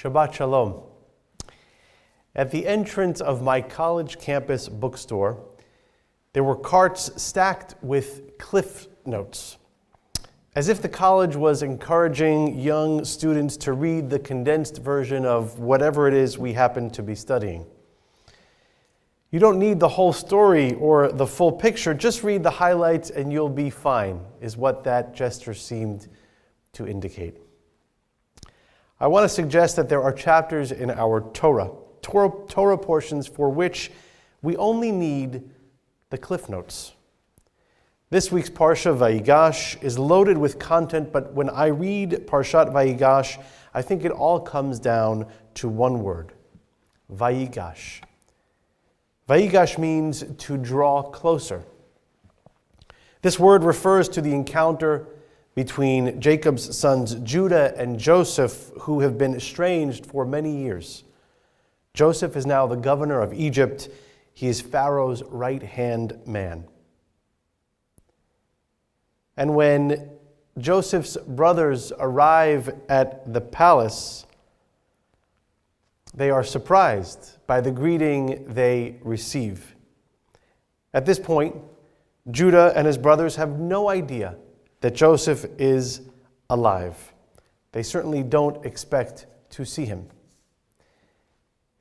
Shabbat Shalom. At the entrance of my college campus bookstore, there were carts stacked with cliff notes, as if the college was encouraging young students to read the condensed version of whatever it is we happen to be studying. You don't need the whole story or the full picture, just read the highlights and you'll be fine, is what that gesture seemed to indicate. I want to suggest that there are chapters in our Torah portions for which we only need the cliff notes. This week's Parshat Vayigash is loaded with content, but when I read Parshat Vayigash, I think it all comes down to one word: Vayigash. Vayigash means to draw closer. This word refers to the encounter between Jacob's sons Judah and Joseph, who have been estranged for many years. Joseph is now the governor of Egypt. He is Pharaoh's right-hand man. And when Joseph's brothers arrive at the palace, they are surprised by the greeting they receive. At this point, Judah and his brothers have no idea that Joseph is alive. They certainly don't expect to see him.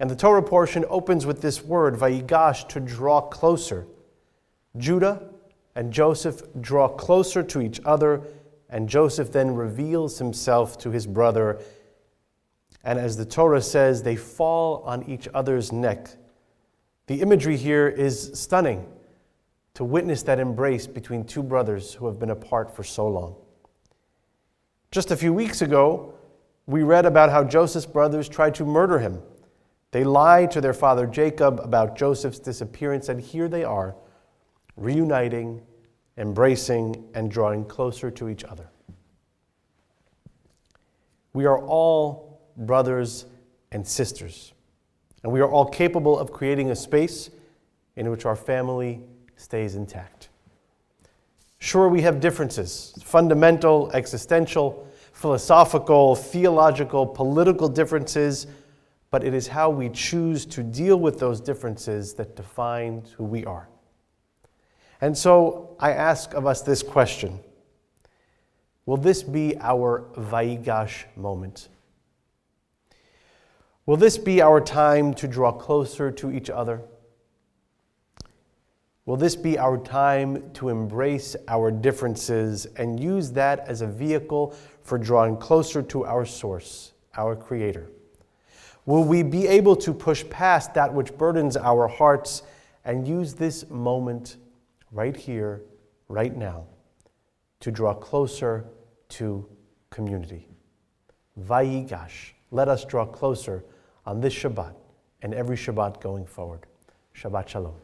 And the Torah portion opens with this word, Vayigash, to draw closer. Judah and Joseph draw closer to each other, and Joseph then reveals himself to his brother. And as the Torah says, they fall on each other's neck. The imagery here is stunning, to witness that embrace between two brothers who have been apart for so long. Just a few weeks ago, we read about how Joseph's brothers tried to murder him. They lied to their father Jacob about Joseph's disappearance, and here they are, reuniting, embracing, and drawing closer to each other. We are all brothers and sisters, and we are all capable of creating a space in which our family stays intact. Sure, we have differences, fundamental, existential, philosophical, theological, political differences, but it is how we choose to deal with those differences that define who we are. And so I ask of us this question: will this be our Vayigash moment? Will this be our time to draw closer to each other? Will this be our time to embrace our differences and use that as a vehicle for drawing closer to our source, our Creator? Will we be able to push past that which burdens our hearts and use this moment right here, right now, to draw closer to community? Vayigash. Let us draw closer on this Shabbat and every Shabbat going forward. Shabbat Shalom.